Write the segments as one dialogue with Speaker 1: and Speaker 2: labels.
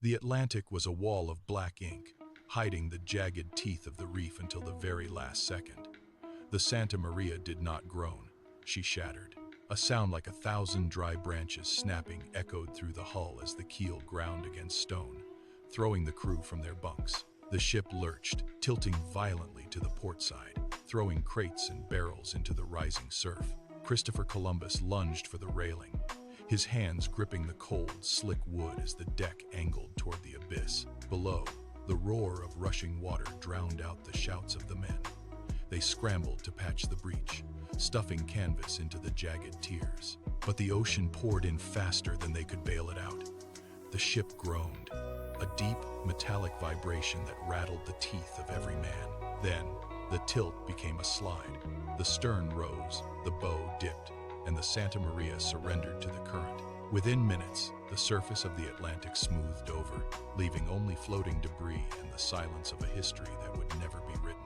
Speaker 1: The Atlantic was a wall of black ink, hiding the jagged teeth of the reef until the very last second. The Santa Maria did not groan. She shattered. A sound like 1,000 dry branches snapping echoed through the hull as the keel ground against stone, throwing the crew from their bunks. The ship lurched, tilting violently to the port side, throwing crates and barrels into the rising surf. Christopher Columbus lunged for the railing, his hands gripping the cold, slick wood as the deck angled toward the abyss. Below, the roar of rushing water drowned out the shouts of the men. They scrambled to patch the breach, stuffing canvas into the jagged tiers. But the ocean poured in faster than they could bail it out. The ship groaned, a deep, metallic vibration that rattled the teeth of every man. Then, the tilt became a slide. The stern rose, the bow dipped, and the Santa Maria surrendered to the current. Within minutes, the surface of the Atlantic smoothed over, leaving only floating debris and the silence of a history that would never be written.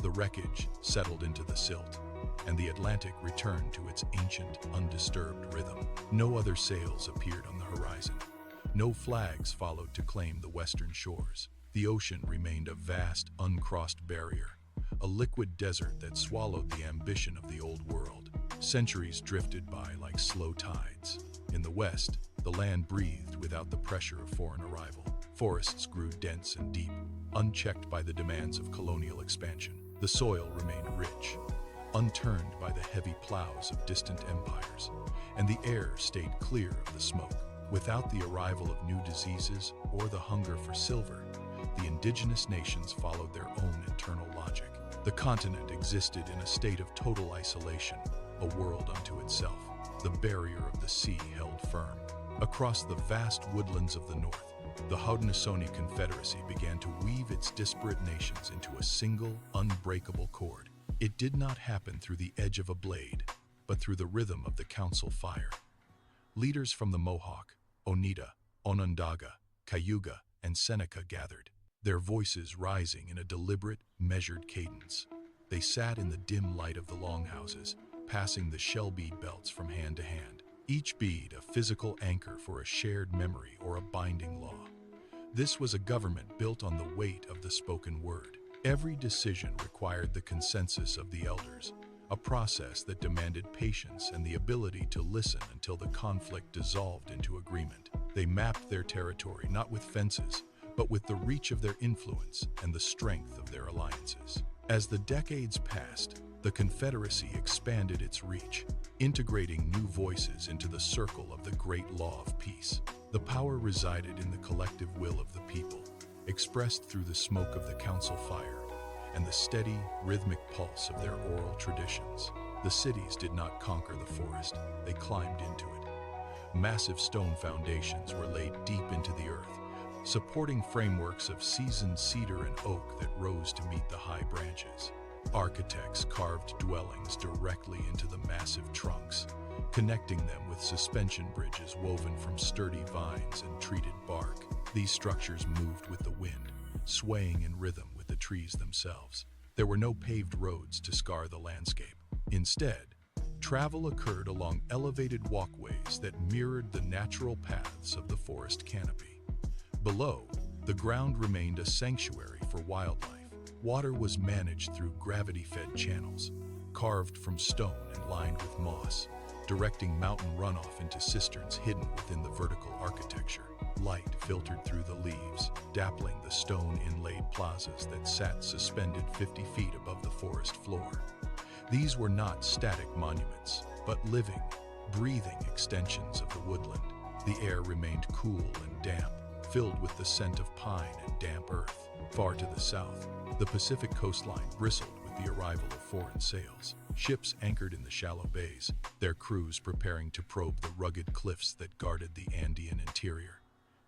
Speaker 1: The wreckage settled into the silt, and the Atlantic returned to its ancient, undisturbed rhythm. No other sails appeared on the horizon. No flags followed to claim the western shores. The ocean remained a vast, uncrossed barrier, a liquid desert that swallowed the ambition of the old world. Centuries drifted by like slow tides. In the west, the land breathed without the pressure of foreign arrival. Forests grew dense and deep, unchecked by the demands of colonial expansion. The soil remained rich, unturned by the heavy plows of distant empires, and the air stayed clear of the smoke. Without the arrival of new diseases or the hunger for silver, the indigenous nations followed their own internal logic. The continent existed in a state of total isolation, a world unto itself. The barrier of the sea held firm. Across the vast woodlands of the north, the Haudenosaunee Confederacy began to weave its disparate nations into a single, unbreakable cord. It did not happen through the edge of a blade, but through the rhythm of the council fire. Leaders from the Mohawk, Oneida, Onondaga, Cayuga, and Seneca gathered, their voices rising in a deliberate, measured cadence. They sat in the dim light of the longhouses, passing the shell bead belts from hand to hand, each bead a physical anchor for a shared memory or a binding law. This was a government built on the weight of the spoken word. Every decision required the consensus of the elders, a process that demanded patience and the ability to listen until the conflict dissolved into agreement. They mapped their territory not with fences, but with the reach of their influence and the strength of their alliances. As the decades passed, the Confederacy expanded its reach, integrating new voices into the circle of the great law of peace. The power resided in the collective will of the people, expressed through the smoke of the council fire and the steady, rhythmic pulse of their oral traditions. The cities did not conquer the forest, they climbed into it. Massive stone foundations were laid deep into the earth, supporting frameworks of seasoned cedar and oak that rose to meet the high branches. Architects carved dwellings directly into the massive trunks, connecting them with suspension bridges woven from sturdy vines and treated bark. These structures moved with the wind, swaying in rhythm with the trees themselves. There were no paved roads to scar the landscape. Instead, travel occurred along elevated walkways that mirrored the natural paths of the forest canopy. Below, the ground remained a sanctuary for wildlife. Water was managed through gravity-fed channels, carved from stone and lined with moss, directing mountain runoff into cisterns hidden within the vertical architecture. Light filtered through the leaves, dappling the stone-inlaid plazas that sat suspended 50 feet above the forest floor. These were not static monuments, but living, breathing extensions of the woodland. The air remained cool and damp, filled with the scent of pine and damp earth. Far to the south, the Pacific coastline bristled with the arrival of foreign sails. Ships anchored in the shallow bays, their crews preparing to probe the rugged cliffs that guarded the Andean interior.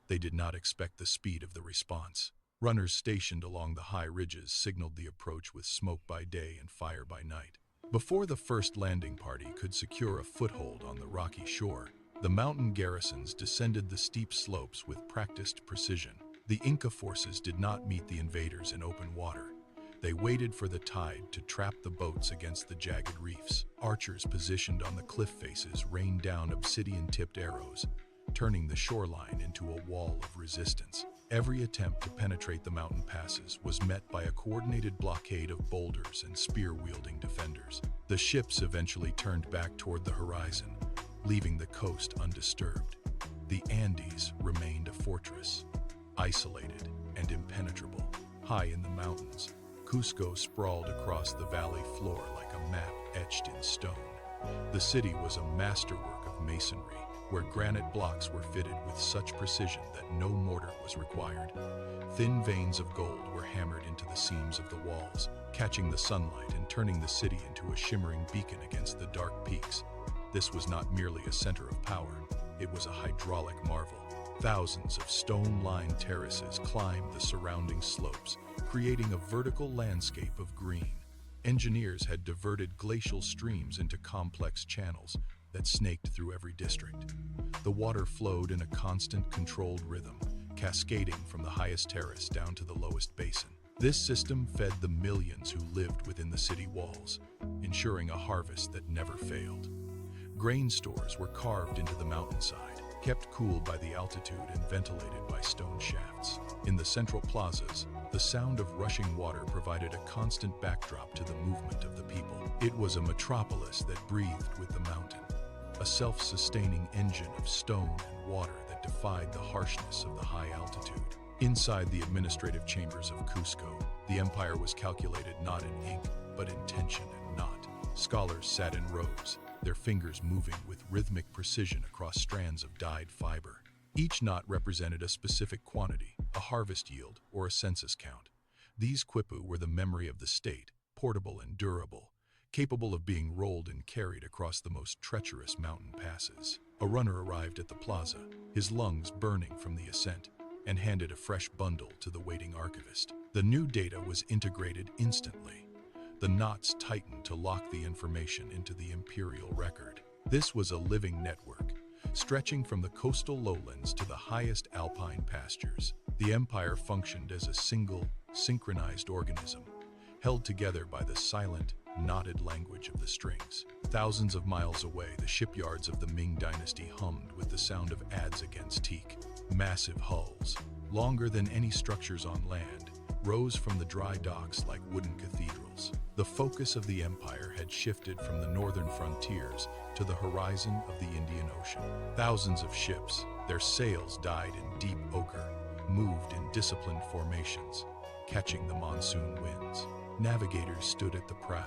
Speaker 1: They did not expect the speed of the response. Runners stationed along the high ridges signaled the approach with smoke by day and fire by night. Before the first landing party could secure a foothold on the rocky shore, the mountain garrisons descended the steep slopes with practiced precision. The Inca forces did not meet the invaders in open water. They waited for the tide to trap the boats against the jagged reefs. Archers positioned on the cliff faces rained down obsidian-tipped arrows, turning the shoreline into a wall of resistance. Every attempt to penetrate the mountain passes was met by a coordinated blockade of boulders and spear-wielding defenders. The ships eventually turned back toward the horizon, leaving the coast undisturbed. The Andes remained a fortress, isolated and impenetrable. High in the mountains, Cusco sprawled across the valley floor like a map etched in stone. The city was a masterwork of masonry, where granite blocks were fitted with such precision that no mortar was required. Thin veins of gold were hammered into the seams of the walls, catching the sunlight and turning the city into a shimmering beacon against the dark peaks. This was not merely a center of power, it was a hydraulic marvel. Thousands of stone-lined terraces climbed the surrounding slopes, creating a vertical landscape of green. Engineers had diverted glacial streams into complex channels that snaked through every district. The water flowed in a constant, controlled rhythm, cascading from the highest terrace down to the lowest basin. This system fed the millions who lived within the city walls, ensuring a harvest that never failed. Grain stores were carved into the mountainside, kept cool by the altitude and ventilated by stone shafts. In the central plazas, the sound of rushing water provided a constant backdrop to the movement of the people. It was a metropolis that breathed with the mountain, a self-sustaining engine of stone and water that defied the harshness of the high altitude. Inside the administrative chambers of Cusco, the empire was calculated not in ink, but in tension and knot. Scholars sat in rows, their fingers moving with rhythmic precision across strands of dyed fiber. Each knot represented a specific quantity, a harvest yield, or a census count. These quipu were the memory of the state, portable and durable, capable of being rolled and carried across the most treacherous mountain passes. A runner arrived at the plaza, his lungs burning from the ascent, and handed a fresh bundle to the waiting archivist. The new data was integrated instantly. The knots tightened to lock the information into the imperial record. This was a living network, stretching from the coastal lowlands to the highest alpine pastures. The empire functioned as a single, synchronized organism, held together by the silent, knotted language of the strings. Thousands of miles away, the shipyards of the Ming dynasty hummed with the sound of adze against teak. Massive hulls, longer than any structures on land, rose from the dry docks like wooden cathedrals. The focus of the empire had shifted from the northern frontiers to the horizon of the Indian Ocean. Thousands of ships, their sails dyed in deep ochre, moved in disciplined formations, catching the monsoon winds. Navigators stood at the prow,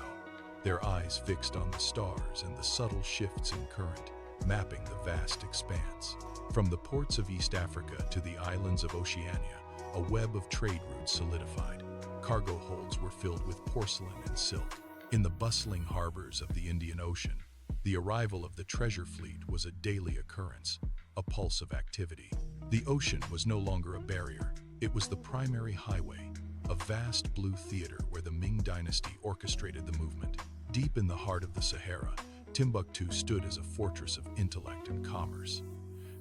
Speaker 1: their eyes fixed on the stars and the subtle shifts in current, mapping the vast expanse. From the ports of East Africa to the islands of Oceania, a web of trade routes solidified. Cargo holds were filled with porcelain and silk. In the bustling harbors of the Indian Ocean, the arrival of the treasure fleet was a daily occurrence, a pulse of activity. The ocean was no longer a barrier, it was the primary highway, a vast blue theater where the Ming dynasty orchestrated the movement. Deep in the heart of the Sahara, Timbuktu stood as a fortress of intellect and commerce.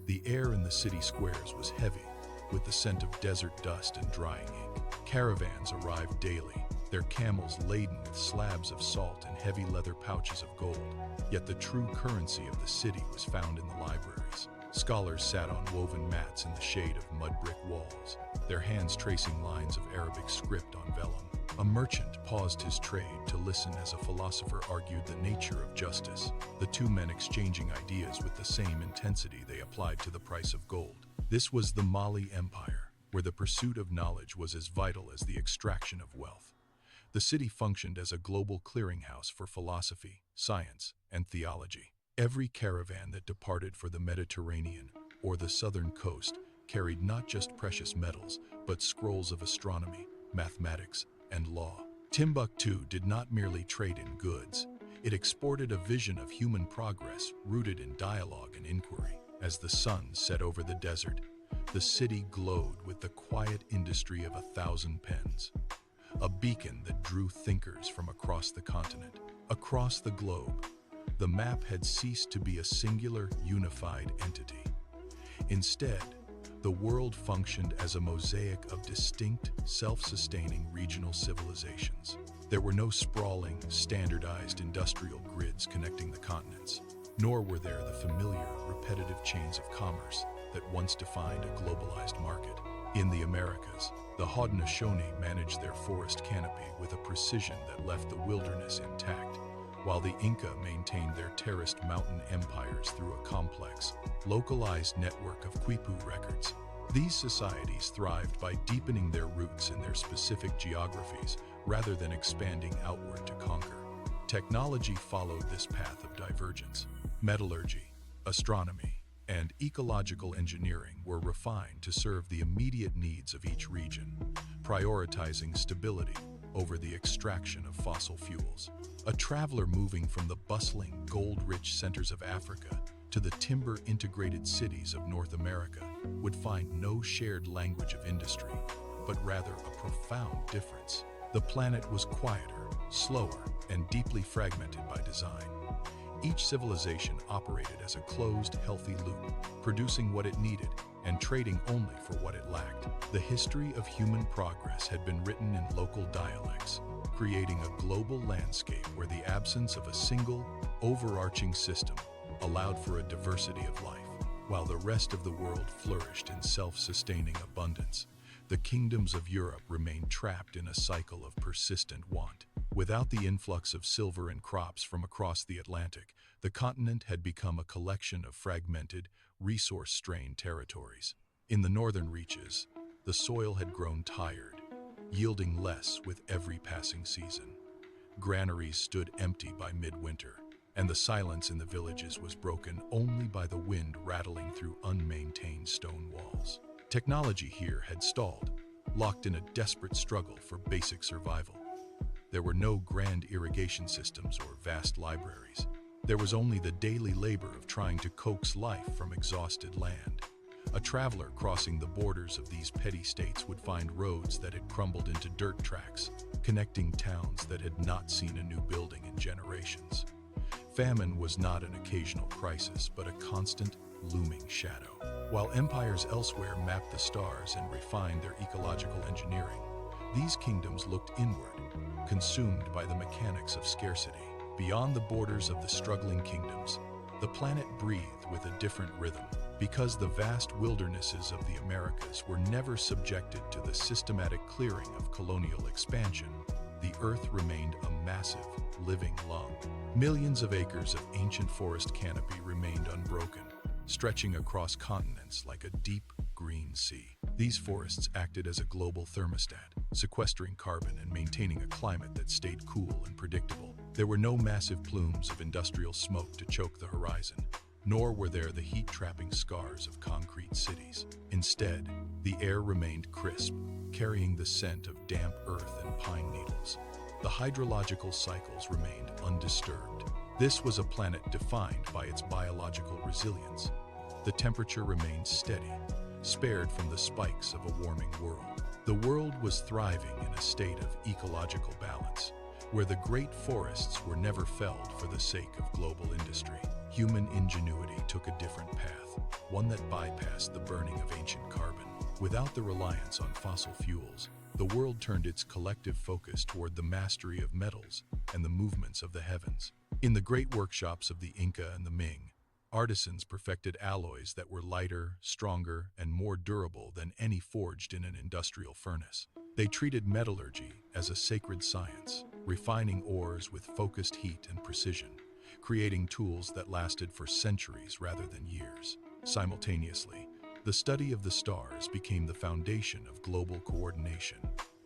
Speaker 1: The air in the city squares was heavy, with the scent of desert dust and drying ink. Caravans arrived daily, their camels laden with slabs of salt and heavy leather pouches of gold. Yet the true currency of the city was found in the libraries. Scholars sat on woven mats in the shade of mud brick walls, their hands tracing lines of Arabic script on vellum. A merchant paused his trade to listen as a philosopher argued the nature of justice, the two men exchanging ideas with the same intensity they applied to the price of gold. This was the Mali Empire, where the pursuit of knowledge was as vital as the extraction of wealth. The city functioned as a global clearinghouse for philosophy, science, and theology. Every caravan that departed for the Mediterranean or the southern coast carried not just precious metals, but scrolls of astronomy, mathematics, and law. Timbuktu did not merely trade in goods, it exported a vision of human progress rooted in dialogue and inquiry. As the sun set over the desert, the city glowed with the quiet industry of 1,000 pens, a beacon that drew thinkers from across the continent. Across the globe, the map had ceased to be a singular, unified entity. Instead, the world functioned as a mosaic of distinct, self-sustaining regional civilizations. There were no sprawling, standardized industrial grids connecting the continents, nor were there the familiar, repetitive chains of commerce that once defined a globalized market. In the Americas, the Haudenosaunee managed their forest canopy with a precision that left the wilderness intact, while the Inca maintained their terraced mountain empires through a complex, localized network of quipu records. These societies thrived by deepening their roots in their specific geographies rather than expanding outward to conquer. Technology followed this path of divergence. Metallurgy, astronomy, and ecological engineering were refined to serve the immediate needs of each region, prioritizing stability over the extraction of fossil fuels. A traveler moving from the bustling, gold-rich centers of Africa to the timber-integrated cities of North America would find no shared language of industry, but rather a profound difference. The planet was quieter, slower, and deeply fragmented by design. Each civilization operated as a closed, healthy loop, producing what it needed and trading only for what it lacked. The history of human progress had been written in local dialects, creating a global landscape where the absence of a single, overarching system allowed for a diversity of life. While the rest of the world flourished in self-sustaining abundance, the kingdoms of Europe remained trapped in a cycle of persistent want. Without the influx of silver and crops from across the Atlantic, the continent had become a collection of fragmented, resource-strained territories. In the northern reaches, the soil had grown tired, yielding less with every passing season. Granaries stood empty by midwinter, and the silence in the villages was broken only by the wind rattling through unmaintained stone walls. Technology here had stalled, locked in a desperate struggle for basic survival. There were no grand irrigation systems or vast libraries. There was only the daily labor of trying to coax life from exhausted land. A traveler crossing the borders of these petty states would find roads that had crumbled into dirt tracks, connecting towns that had not seen a new building in generations. Famine was not an occasional crisis, but a constant, looming shadow. While empires elsewhere mapped the stars and refined their ecological engineering, these kingdoms looked inward, consumed by the mechanics of scarcity. Beyond the borders of the struggling kingdoms, the planet breathed with a different rhythm. Because the vast wildernesses of the Americas were never subjected to the systematic clearing of colonial expansion, the Earth remained a massive, living lung. Millions of acres of ancient forest canopy remained unbroken, stretching across continents like a deep, green sea. These forests acted as a global thermostat, sequestering carbon and maintaining a climate that stayed cool and predictable. There were no massive plumes of industrial smoke to choke the horizon, nor were there the heat-trapping scars of concrete cities. Instead, the air remained crisp, carrying the scent of damp earth and pine needles. The hydrological cycles remained undisturbed. This was a planet defined by its biological resilience. The temperature remained steady, spared from the spikes of a warming world. The world was thriving in a state of ecological balance, where the great forests were never felled for the sake of global industry. Human ingenuity took a different path, one that bypassed the burning of ancient carbon. Without the reliance on fossil fuels, the world turned its collective focus toward the mastery of metals and the movements of the heavens. In the great workshops of the Inca and the Ming, artisans perfected alloys that were lighter, stronger, and more durable than any forged in an industrial furnace. They treated metallurgy as a sacred science, refining ores with focused heat and precision, creating tools that lasted for centuries rather than years. Simultaneously, the study of the stars became the foundation of global coordination.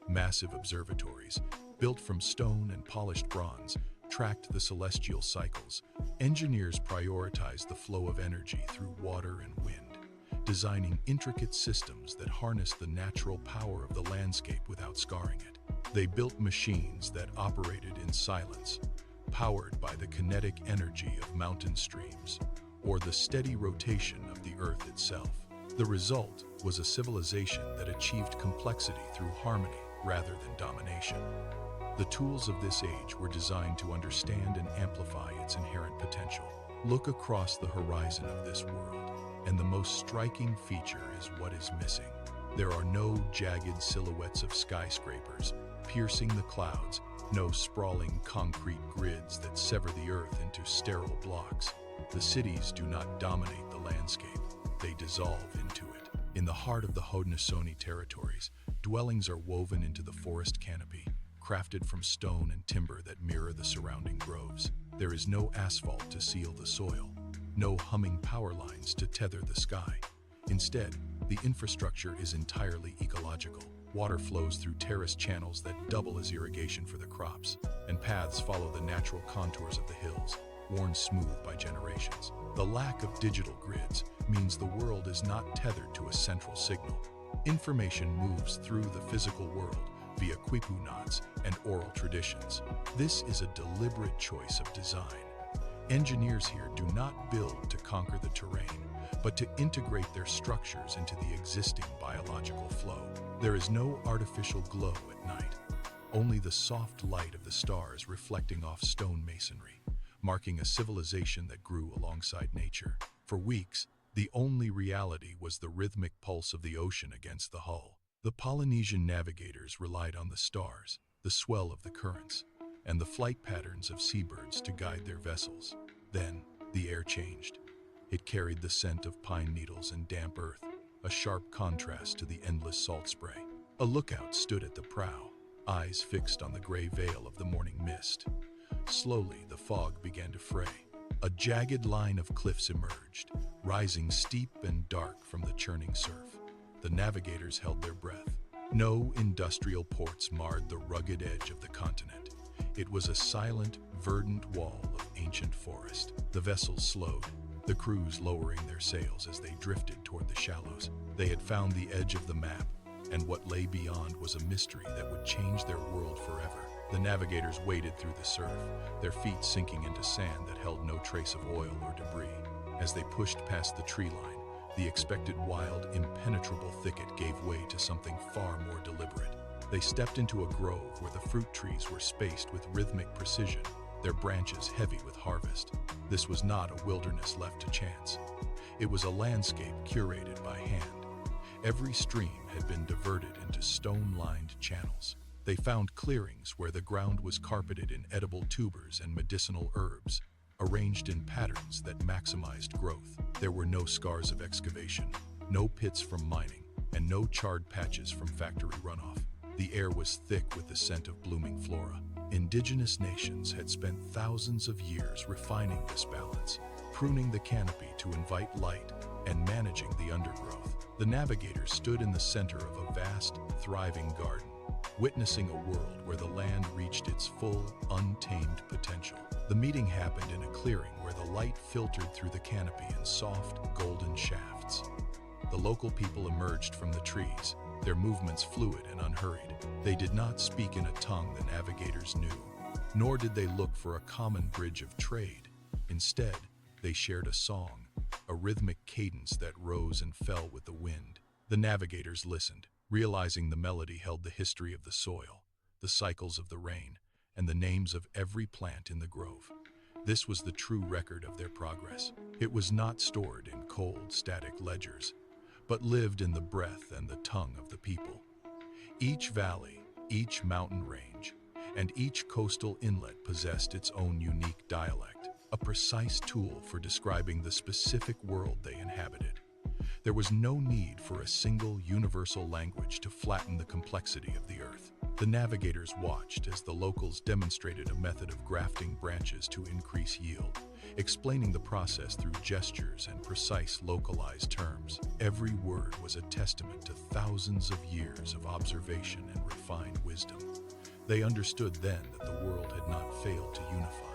Speaker 1: Massive observatories, built from stone and polished bronze, tracked the celestial cycles. Engineers prioritized the flow of energy through water and wind, designing intricate systems that harnessed the natural power of the landscape without scarring it. They built machines that operated in silence, powered by the kinetic energy of mountain streams or the steady rotation of the Earth itself. The result was a civilization that achieved complexity through harmony rather than domination. The tools of this age were designed to understand and amplify its inherent potential. Look across the horizon of this world, and the most striking feature is what is missing. There are no jagged silhouettes of skyscrapers piercing the clouds, no sprawling concrete grids that sever the earth into sterile blocks. The cities do not dominate the landscape, they dissolve into it. In the heart of the Haudenosaunee territories, dwellings are woven into the forest canopy, crafted from stone and timber that mirror the surrounding groves. There is no asphalt to seal the soil, no humming power lines to tether the sky. Instead, the infrastructure is entirely ecological. Water flows through terrace channels that double as irrigation for the crops, and paths follow the natural contours of the hills, worn smooth by generations. The lack of digital grids means the world is not tethered to a central signal. Information moves through the physical world via quipu knots and oral traditions. This is a deliberate choice of design. Engineers here do not build to conquer the terrain, but to integrate their structures into the existing biological flow. There is no artificial glow at night, only the soft light of the stars reflecting off stone masonry, marking a civilization that grew alongside nature. For weeks, the only reality was the rhythmic pulse of the ocean against the hull. The Polynesian navigators relied on the stars, the swell of the currents, and the flight patterns of seabirds to guide their vessels. Then, the air changed. It carried the scent of pine needles and damp earth, a sharp contrast to the endless salt spray. A lookout stood at the prow, eyes fixed on the gray veil of the morning mist. Slowly, the fog began to fray. A jagged line of cliffs emerged, rising steep and dark from the churning surf. The navigators held their breath. No industrial ports marred the rugged edge of the continent. It was a silent, verdant wall of ancient forest. The vessels slowed, the crews lowering their sails as they drifted toward the shallows. They had found the edge of the map, and what lay beyond was a mystery that would change their world forever. The navigators waded through the surf, their feet sinking into sand that held no trace of oil or debris. As they pushed past the tree line, the expected wild, impenetrable thicket gave way to something far more deliberate. They stepped into a grove where the fruit trees were spaced with rhythmic precision, their branches heavy with harvest. This was not a wilderness left to chance. It was a landscape curated by hand. Every stream had been diverted into stone-lined channels. They found clearings where the ground was carpeted in edible tubers and medicinal herbs, arranged in patterns that maximized growth. There were no scars of excavation, no pits from mining, and no charred patches from factory runoff. The air was thick with the scent of blooming flora. Indigenous nations had spent thousands of years refining this balance, pruning the canopy to invite light and managing the undergrowth. The navigators stood in the center of a vast, thriving garden, witnessing a world where the land reached its full, untamed potential. The meeting happened in a clearing where the light filtered through the canopy in soft, golden shafts. The local people emerged from the trees, their movements fluid and unhurried. They did not speak in a tongue the navigators knew, nor did they look for a common bridge of trade. Instead, they shared a song, a rhythmic cadence that rose and fell with the wind. The navigators listened, realizing the melody held the history of the soil, the cycles of the rain, and the names of every plant in the grove. This was the true record of their progress. It was not stored in cold, static ledgers, but lived in the breath and the tongue of the people. Each valley, each mountain range, and each coastal inlet possessed its own unique dialect, a precise tool for describing the specific world they inhabited. There was no need for a single universal language to flatten the complexity of the earth. The navigators watched as the locals demonstrated a method of grafting branches to increase yield, explaining the process through gestures and precise localized terms. Every word was a testament to thousands of years of observation and refined wisdom. They understood then that the world had not failed to unify.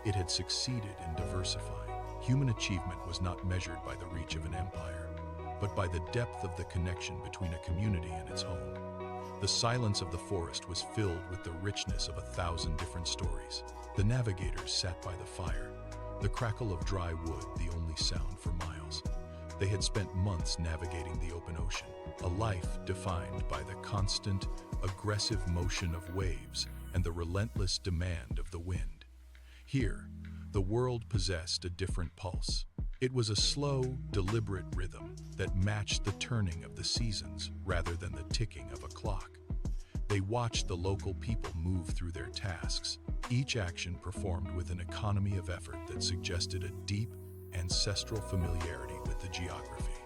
Speaker 1: It had succeeded in diversifying. Human achievement was not measured by the reach of an empire, but by the depth of the connection between a community and its home. The silence of the forest was filled with the richness of 1,000 different stories. The navigators sat by the fire, the crackle of dry wood the only sound for miles. They had spent months navigating the open ocean, a life defined by the constant, aggressive motion of waves and the relentless demand of the wind. Here, the world possessed a different pulse. It was a slow, deliberate rhythm that matched the turning of the seasons rather than the ticking of a clock. They watched the local people move through their tasks, each action performed with an economy of effort that suggested a deep, ancestral familiarity with the geography.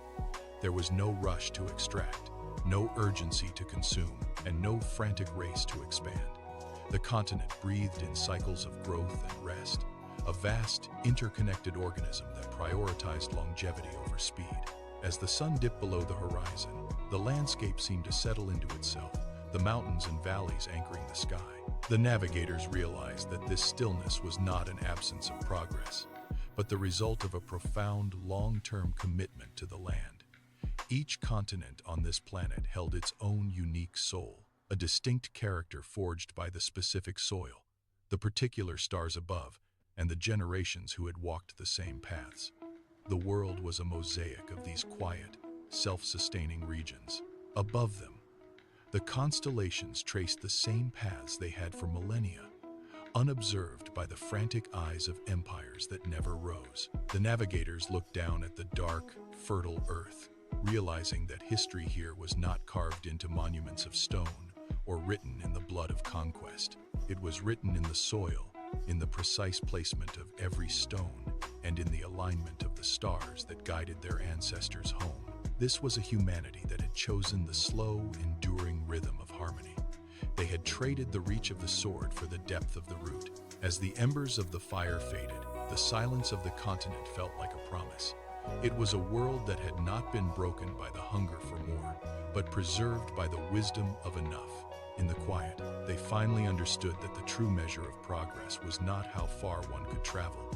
Speaker 1: There was no rush to extract, no urgency to consume, and no frantic race to expand. The continent breathed in cycles of growth and rest, a vast, interconnected organism that prioritized longevity over speed. As the sun dipped below the horizon, the landscape seemed to settle into itself, the mountains and valleys anchoring the sky. The navigators realized that this stillness was not an absence of progress, but the result of a profound, long-term commitment to the land. Each continent on this planet held its own unique soul, a distinct character forged by the specific soil, the particular stars above, and the generations who had walked the same paths. The world was a mosaic of these quiet, self-sustaining regions. Above them, the constellations traced the same paths they had for millennia, unobserved by the frantic eyes of empires that never rose. The navigators looked down at the dark, fertile earth, realizing that history here was not carved into monuments of stone or written in the blood of conquest. It was written in the soil, in the precise placement of every stone, and in the alignment of the stars that guided their ancestors home. This was a humanity that had chosen the slow, enduring rhythm of harmony. They had traded the reach of the sword for the depth of the root. As the embers of the fire faded, the silence of the continent felt like a promise. It was a world that had not been broken by the hunger for more, but preserved by the wisdom of enough. In the quiet, they finally understood that the true measure of progress was not how far one could travel,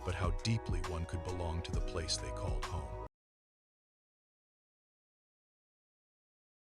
Speaker 1: but how deeply one could belong to the place they called home.